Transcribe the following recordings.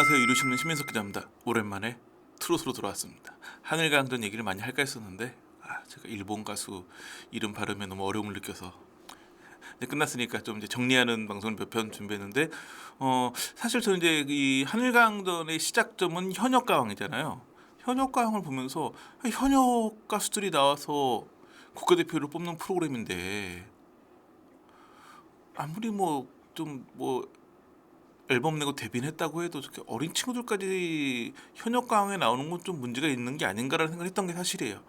안녕하세요. 이루신문 신민석 기자입니다. 오랜만에 트롯으로 돌아왔습니다. 하늘강전 얘기를 많이 할까 했었는데 제가 일본 가수 이름 발음에 너무 어려움을 느껴서 이제 끝났으니까 좀 이제 정리하는 방송을 몇 편 준비했는데 사실 저는 이제 이 하늘강전의 시작점은 현역가왕이잖아요. 현역가왕을 보면서 현역 가수들이 나와서 국가대표를 뽑는 프로그램인데 아무리 뭐 앨범 내고 데뷔는 했다고 해도 저렇게 어린 친구들까지 현역가왕에 나오는 건 좀 문제가 있는 게 아닌가라는 생각을 했던 게 사실이에요.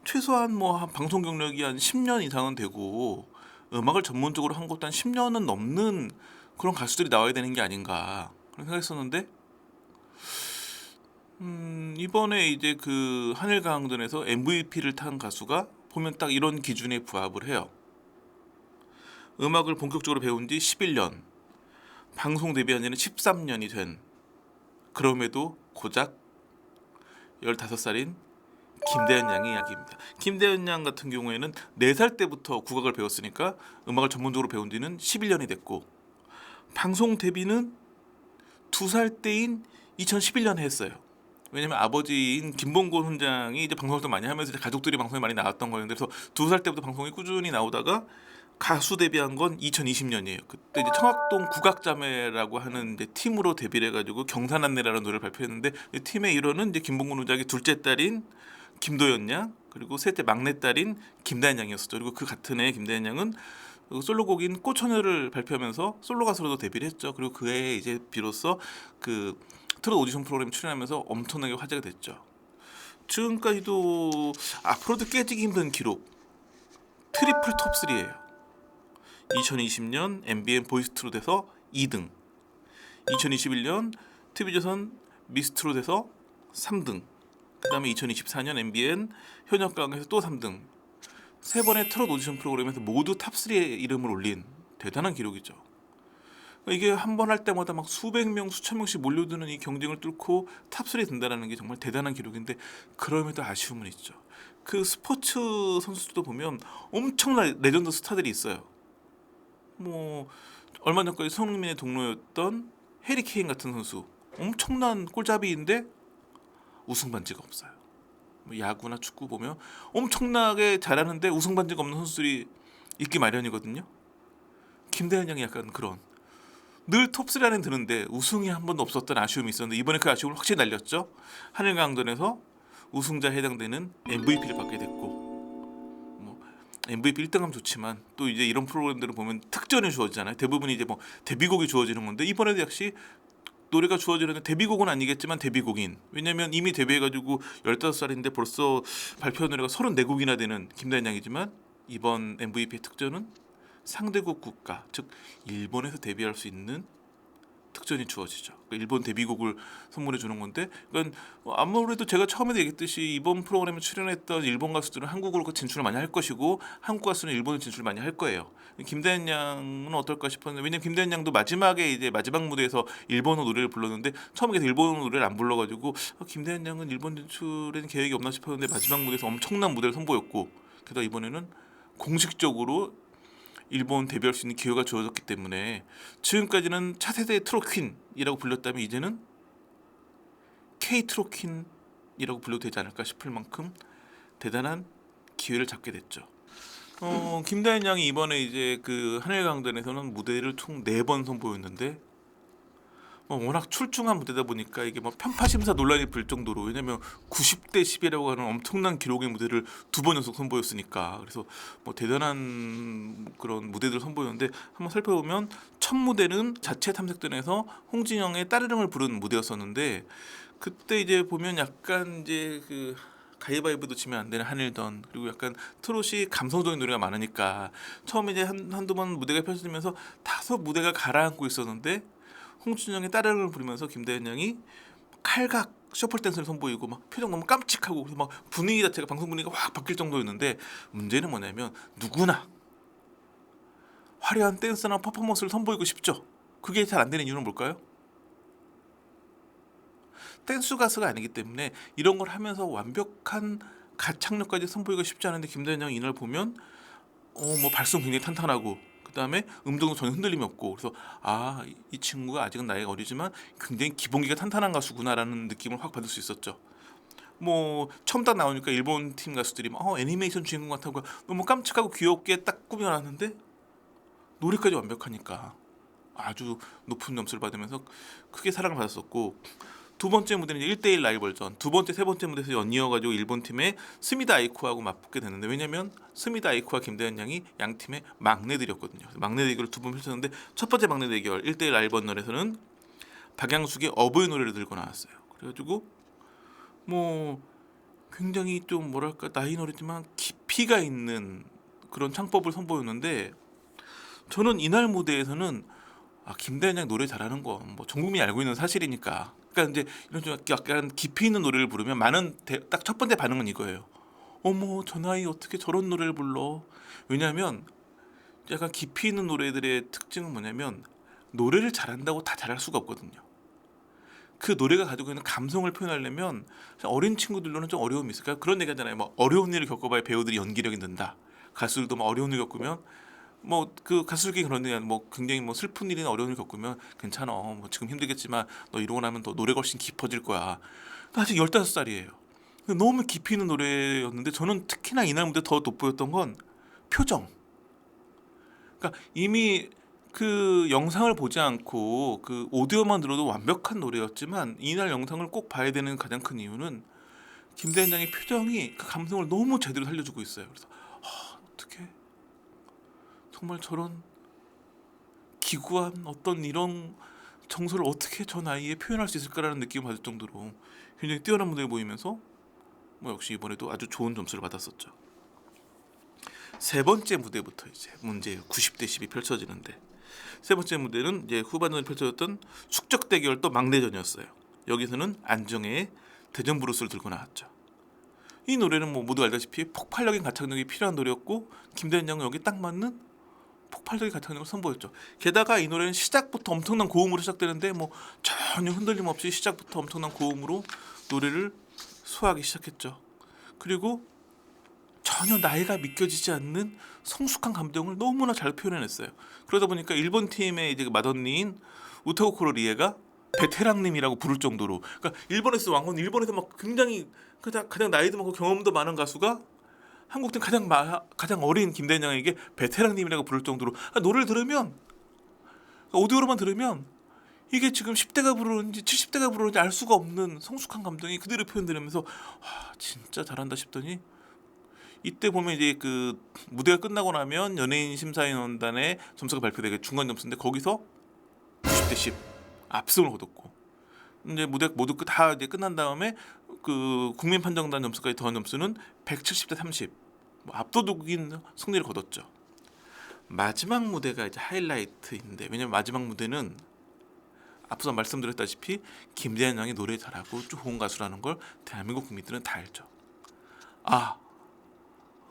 최소한 한 방송 경력이 한 10년 이상은 되고 음악을 전문적으로 한 것도 한 10년은 넘는 그런 가수들이 나와야 되는 게 아닌가 그런 생각했었는데 이번에 이제 그 하늘강전에서 MVP를 탄 가수가 보면 딱 이런 기준에 부합을 해요. 음악을 본격적으로 배운 지 11년, 방송 데뷔한 지는 13년이 된, 그럼에도 고작 15살인 김대현 양의 이야기입니다. 김대현 양 같은 경우에는 4살 때부터 국악을 배웠으니까 음악을 전문적으로 배운 지는 11년이 됐고, 방송 데뷔는 2살 때인 2011년에 했어요. 왜냐면 아버지인 김봉곤 훈장이 이제 방송을 좀 많이 하면서 이제 가족들이 방송에 많이 나왔던 거였는데, 그래서 2살 때부터 방송에 꾸준히 나오다가 가수 데뷔한 건 2020년이에요. 그때 이제 청학동 국악자매라고 하는 이제 팀으로 데뷔를 해가지고 경산안내라는 노래를 발표했는데, 이 팀의 일원은 이제 김봉곤 훈장의 둘째 딸인 김도연 양, 그리고 셋째 막내 딸인 김다현 양이었었죠. 그리고 그 같은 해 김다현 양은 솔로곡인 꽃처녀를 발표하면서 솔로 가수로도 데뷔를 했죠. 그리고 그 해에 이제 비로소 그 트롯 오디션 프로그램 출연하면서 엄청나게 화제가 됐죠. 지금까지도 앞으로도 깨지기 힘든 기록 트리플 톱3예요. 2020년 MBN 보이스트롯에서 2등, 2021년 TV조선 미스트롯에서 3등, 그 다음에 2024년 MBN 현역가왕에서 또 3등, 3번의 트롯 오디션 프로그램에서 모두 탑3의 이름을 올린 대단한 기록이죠. 이게 한 번 할 때마다 막 수백 명, 수천 명씩 몰려드는 이 경쟁을 뚫고 탑3에 든다는 게 정말 대단한 기록인데, 그럼에도 아쉬움은 있죠. 그 스포츠 선수들도 보면 엄청난 레전드 스타들이 있어요. 얼마 전까지 손흥민의 동료였던 해리 케인 같은 선수, 엄청난 골잡이인데 우승 반지가 없어요. 야구나 축구 보면 엄청나게 잘하는데 우승 반지가 없는 선수들이 있기 마련이거든요. 김대현 양이 약간 그런, 늘 톱3 안에 드는데 우승이 한 번도 없었던 아쉬움이 있었는데, 이번에 그 아쉬움을 확실히 날렸죠. 하늘강전에서 우승자에 해당되는 MVP를 받게 됐고, MVP 1등하면 좋지만 또 이제 이런 프로그램들을 보면 특전이 주어지잖아요. 대부분이 이제 데뷔곡이 주어지는 건데, 이번에도 역시 노래가 주어지는데 데뷔곡은 아니겠지만 데뷔곡인, 왜냐면 이미 데뷔해가지고 15살인데 벌써 발표한 노래가 34곡이나 되는 김다현 양이지만, 이번 MVP 특전은 상대국 국가, 즉 일본에서 데뷔할 수 있는 특전이 주어지죠. 그러니까 일본 데뷔곡을 선물해 주는 건데, 그러니까 아무래도 제가 처음에도 얘기했듯이 이번 프로그램에 출연했던 일본 가수들은 한국으로 진출을 많이 할 것이고, 한국 가수는 일본에 진출을 많이 할 거예요. 김다현 양은 어떨까 싶었는데, 왜냐면 김다현 양도 마지막에 이제 마지막 무대에서 일본어 노래를 불렀는데, 처음에 일본어 노래를 안 불러가지고 김다현 양은 일본 진출에는 계획이 없나 싶었는데, 마지막 무대에서 엄청난 무대를 선보였고, 게다가 이번에는 공식적으로 일본 데뷔할 수 있는 기회가 주어졌기 때문에, 지금까지는 차세대 트롯 퀸이라고 불렸다면 이제는 K 트롯 퀸이라고 불려도 되지 않을까 싶을 만큼 대단한 기회를 잡게 됐죠. 김다현 양이 이번에 이제 그 하늘강전에서는 무대를 총 4번 선보였는데, 워낙 출중한 무대다 보니까 이게 편파 심사 논란이 불 정도로, 왜냐면 90대 10이라고 하는 엄청난 기록의 무대를 2번 연속 선보였으니까. 그래서 대단한 그런 무대들 선보였는데, 한번 살펴보면 첫 무대는 자체 탐색전에서 홍진영의 따르릉을 부른 무대였었는데, 그때 이제 보면 약간 이제 그 가위바위보도 치면 안 되는 하늘던, 그리고 약간 트롯이 감성적인 노래가 많으니까 처음에 이제 한두 번 무대가 펼쳐지면서 다소 무대가 가라앉고 있었는데, 홍진영의 따르릉을 부르면서 김다현 양이 칼각 셔플 댄스를 선보이고 표정 너무 깜찍하고, 그래서 분위기 자체가, 방송 분위기가 확 바뀔 정도였는데, 문제는 뭐냐면 누구나 화려한 댄스나 퍼포먼스를 선보이고 싶죠. 그게 잘 안 되는 이유는 뭘까요? 댄스 가수가 아니기 때문에 이런 걸 하면서 완벽한 가창력까지 선보이기가 쉽지 않은데, 김다현 양이 이날 보면 발성 굉장히 탄탄하고, 그다음에 음정도 전혀 흔들림이 없고, 그래서 이 친구가 아직은 나이가 어리지만 굉장히 기본기가 탄탄한 가수구나라는 느낌을 확 받을 수 있었죠. 뭐 처음 딱 나오니까 일본 팀 가수들이 막 애니메이션 주인공 같다고 너무 깜찍하고 귀엽게 딱 꾸며놨는데 노래까지 완벽하니까 아주 높은 점수를 받으면서 크게 사랑을 받았었고, 두 번째 무대는 1대1 라이벌전, 두 번째 세 번째 무대에서 연이어가지고 일본 팀의 스미다 아이코하고 맞붙게 됐는데, 왜냐면 스미다 아이코와 김대현 양이 양 팀의 막내들이었거든요. 막내 대결을 두 번 펼쳤는데, 첫 번째 막내 대결 1대1 라이벌전에서는 박양숙의 어부의 노래를 들고 나왔어요. 그래가지고 뭐 굉장히 좀 뭐랄까 나이는 어리지만 깊이가 있는 그런 창법을 선보였는데, 저는 이날 무대에서는 김대현 양 노래 잘하는 거 뭐 전 국민이 알고 있는 사실이니까, 그러니까 이제 이런 좀 약간 깊이 있는 노래를 부르면 많은 딱 첫 번째 반응은 이거예요. 어머, 저 나이 어떻게 저런 노래를 불러? 왜냐하면 약간 깊이 있는 노래들의 특징은 뭐냐면 노래를 잘한다고 다 잘할 수가 없거든요. 그 노래가 가지고 있는 감성을 표현하려면 어린 친구들로는 좀 어려움이 있어요. 그러니까 그런 얘기 하잖아요. 뭐 어려운 일을 겪어봐야 배우들이 연기력이 는다. 가수들도 뭐 어려운 일 겪으면 뭐 그 가수들이 그런 데 뭐 굉장히 뭐 슬픈 일이나 어려운 일 겪으면 괜찮아. 뭐 지금 힘들겠지만 너 이러고 나면 더 노래가 훨씬 깊어질 거야. 나 아직 15살이에요. 너무 깊이 있는 노래였는데, 저는 특히나 이날 무대 더 돋보였던 건 표정. 그러니까 이미 그 영상을 보지 않고 그 오디오만 들어도 완벽한 노래였지만, 이날 영상을 꼭 봐야 되는 가장 큰 이유는 김대현 양의 표정이 그 감성을 너무 제대로 살려주고 있어요. 그래서 어떻게 정말 저런 기구한 어떤 이런 정서를 어떻게 저 나이에 표현할 수 있을까라는 느낌을 받을 정도로 굉장히 뛰어난 무대를 보이면서 뭐 역시 이번에도 아주 좋은 점수를 받았었죠. 세 번째 무대부터 이제 문제 90대 10이 펼쳐지는데, 세 번째 무대는 이제 후반전에 펼쳐졌던 숙적 대결 또 막내전이었어요. 여기서는 안정혜의 대전 브루스를 들고 나왔죠. 이 노래는 뭐 모두 알다시피 폭발적인 가창력이 필요한 노래였고, 김대현 양은 여기 딱 맞는 폭발적인 가창력을 선보였죠. 게다가 이 노래는 시작부터 엄청난 고음으로 시작되는데 뭐 전혀 흔들림 없이 시작부터 엄청난 고음으로 노래를 소화하기 시작했죠. 그리고 전혀 나이가 믿겨지지 않는 성숙한 감정을 너무나 잘 표현해냈어요. 그러다 보니까 일본 팀의 이제 맏언니인 우타오코로 리에가 베테랑님이라고 부를 정도로, 그러니까 일본에서 왕건, 일본에서 막 굉장히 가장 나이도 많고 경험도 많은 가수가 한국 팀 가장 어린 김대현 양에게 베테랑님이라고 부를 정도로, 노래를 들으면 오디오로만 들으면 이게 지금 10대가 부르는지 70대가 부르는지 알 수가 없는 성숙한 감정이 그대로 표현되면서 진짜 잘한다 싶더니, 이때 보면 이제 그 무대가 끝나고 나면 연예인 심사위원단의 점수가 발표되게 중간 점수인데, 거기서 90대 10 압승을 거뒀고, 이제 무대 모두 다 이제 끝난 다음에 그 국민 판정단 점수까지 더한 점수는 170대 30, 뭐 압도적인 승리를 거뒀죠. 마지막 무대가 이제 하이라이트인데, 왜냐면 마지막 무대는 앞서 말씀드렸다시피 김대현 양이 노래 잘하고 좋은 가수라는 걸 대한민국 국민들은 다 알죠.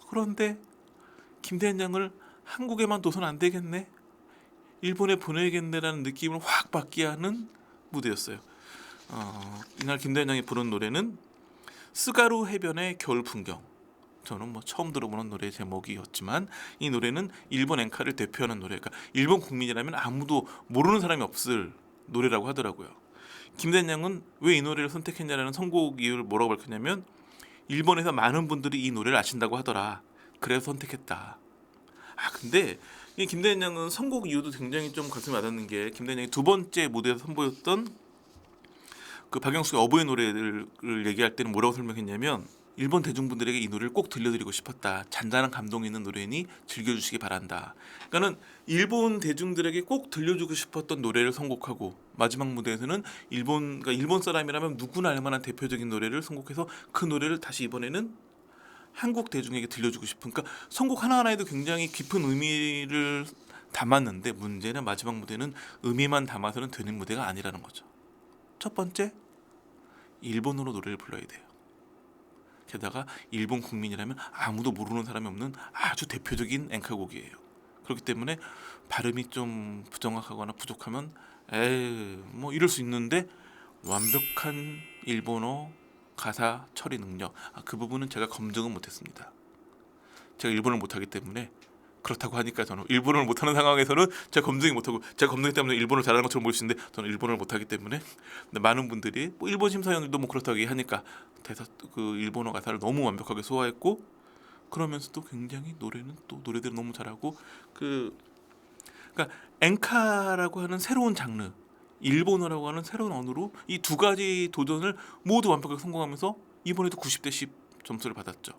그런데 김대현 양을 한국에만 둬선 안 되겠네, 일본에 보내야겠네라는 느낌을 확 받게 하는 무대였어요. 이날 김대현 양이 부른 노래는 스가루 해변의 겨울 풍경. 저는 뭐 처음 들어보는 노래 제목이었지만, 이 노래는 일본 엔카를 대표하는 노래, 그러니까 일본 국민이라면 아무도 모르는 사람이 없을 노래라고 하더라고요. 김대현 양은 왜 이 노래를 선택했냐라는 선곡 이유를 뭐라고 밝혔냐면, 일본에서 많은 분들이 이 노래를 아신다고 하더라, 그래서 선택했다. 근데 이 김대현 양은 선곡 이유도 굉장히 좀 가슴이 와닿는 게, 김대현 양이 두 번째 무대에서 선보였던 그 박영숙의 어부의 노래를 얘기할 때는 뭐라고 설명했냐면, 일본 대중분들에게 이 노래를 꼭 들려드리고 싶었다. 잔잔한 감동이 있는 노래니 즐겨주시기 바란다. 그러니까는 일본 대중들에게 꼭 들려주고 싶었던 노래를 선곡하고, 마지막 무대에서는 일본 사람이라면 누구나 알만한 대표적인 노래를 선곡해서 그 노래를 다시 이번에는 한국 대중에게 들려주고 싶은, 그러니까 선곡 하나하나에도 굉장히 깊은 의미를 담았는데, 문제는 마지막 무대는 의미만 담아서는 되는 무대가 아니라는 거죠. 첫 번째, 일본어로 노래를 불러야 돼요. 게다가 일본 국민이라면 아무도 모르는 사람이 없는 아주 대표적인 엔카곡이에요. 그렇기 때문에 발음이 좀 부정확하거나 부족하면 뭐 이럴 수 있는데, 완벽한 일본어 가사 처리 능력, 그 부분은 제가 검증은 못했습니다. 제가 일본어를 못하기 때문에 그렇다고 하니까 저는 일본어를 못하는 상황에서는 제가 검증이 못하고 제가 검증 때문에 일본어를 잘하는 것처럼 보일 수 있는데 저는 일본어를 못하기 때문에 근데 많은 분들이 뭐 일본 심사위원들도 뭐 그렇다고 얘기하니까 대사 그 일본어 가사를 너무 완벽하게 소화했고 그러면서도 굉장히 노래는 또 노래들을 너무 잘하고 그 그러니까 엔카라고 하는 새로운 장르 일본어라고 하는 새로운 언어로 이 두 가지 도전을 모두 완벽하게 성공하면서 이번에도 90대 10 점수를 받았죠.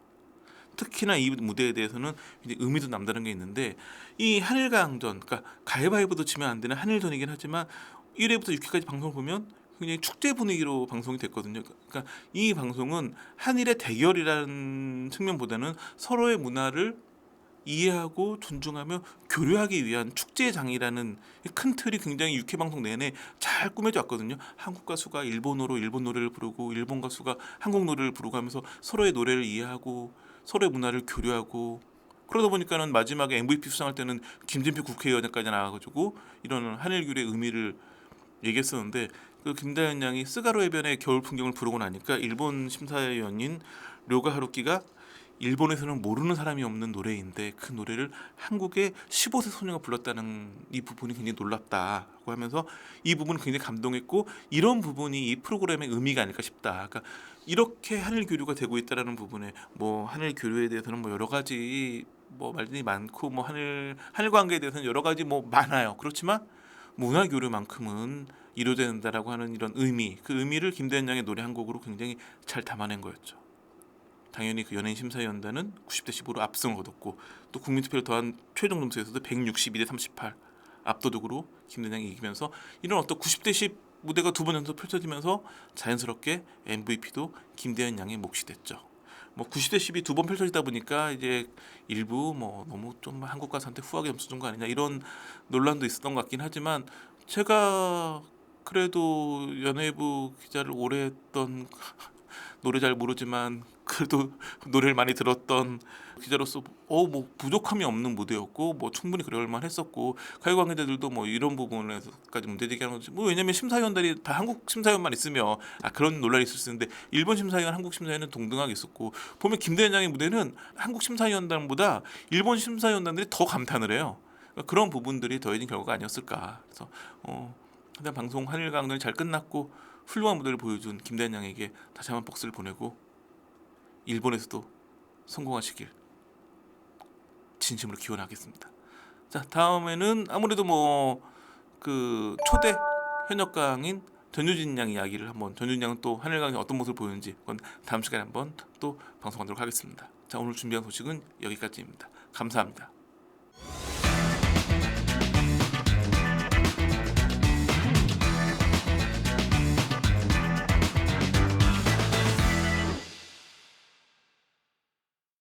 특히나 이 무대에 대해서는 이제 의미도 남다른 게 있는데 이 한일강전, 그러니까 가위바위보도 치면 안 되는 한일전이긴 하지만 1회부터 6회까지 방송을 보면 굉장히 축제 분위기로 방송이 됐거든요. 그러니까 이 방송은 한일의 대결이라는 측면보다는 서로의 문화를 이해하고 존중하며 교류하기 위한 축제장이라는 큰 틀이 굉장히 육회 방송 내내 잘 꾸며져 왔거든요. 한국 가수가 일본어로 일본 노래를 부르고 일본 가수가 한국 노래를 부르고 하면서 서로의 노래를 이해하고 서로의 문화를 교류하고 그러다 보니까는 마지막에 MVP 수상할 때는 김진표 국회의원까지 나와가지고 이런 한일교류의 의미를 얘기했었는데 그 김다현 양이 스가로 해변의 겨울 풍경을 부르고 나니까 일본 심사위원인 료가 하루키가 일본에서는 모르는 사람이 없는 노래인데 그 노래를 한국의 15세 소녀가 불렀다는 이 부분이 굉장히 놀랍다고 하면서 이 부분은 굉장히 감동했고 이런 부분이 이 프로그램의 의미가 아닐까 싶다. 그러니까 이렇게 한일 교류가 되고 있다라는 부분에 뭐 한일 교류에 대해서는 뭐 여러 가지 뭐 말들이 많고 뭐 한일 관계에 대해서는 여러 가지 뭐 많아요. 그렇지만 문화 교류만큼은 이루어진다라고 하는 이런 의미, 그 의미를 김대현 양의 노래 한 곡으로 굉장히 잘 담아낸 거였죠. 당연히 그 연예인 심사위원단은 90대 15로 압승을 거뒀고 또 국민투표를 더한 최종 점수에서도 162대 38 압도적으로 김대현 양이 이기면서 이런 어떤 90대 10 무대가 두 번 연속 펼쳐지면서 자연스럽게 MVP도 김대현 양의 몫이 됐죠. 뭐 90대 10이 두 번 펼쳐지다 보니까 이제 일부 뭐 너무 좀 한국 가수한테 후하게 점수 준 거 아니냐 이런 논란도 있었던 것 같긴 하지만 제가 그래도 연예부 기자를 오래 했던 노래 잘 모르지만 그래도 노래를 많이 들었던 기자로서 뭐 부족함이 없는 무대였고 뭐 충분히 그럴 만했었고 가요 관계자들도 뭐 이런 부분에서까지 문제 제기하는 거지 뭐 왜냐면 심사위원들이 다 한국 심사위원만 있으면 그런 논란이 있을 수 있는데 일본 심사위원 한국 심사위원은 동등하게 있었고 보면 김대현 양의 무대는 한국 심사위원단보다 일본 심사위원단들이 더 감탄을 해요. 그러니까 그런 부분들이 더해진 결과가 아니었을까. 그래서 일단 방송 한일 강전이 잘 끝났고 훌륭한 무대를 보여준 김대현 양에게 다시 한번 박수를 보내고 일본에서도 성공하시길 진심으로 기원하겠습니다. 자 다음에는 아무래도 뭐 그 초대 현역강인 전유진 양 이야기를 한번 전유진 양은 또 한일강이 어떤 모습을 보이는지 그건 다음 시간에 한번 또 방송하도록 하겠습니다. 자 오늘 준비한 소식은 여기까지입니다. 감사합니다.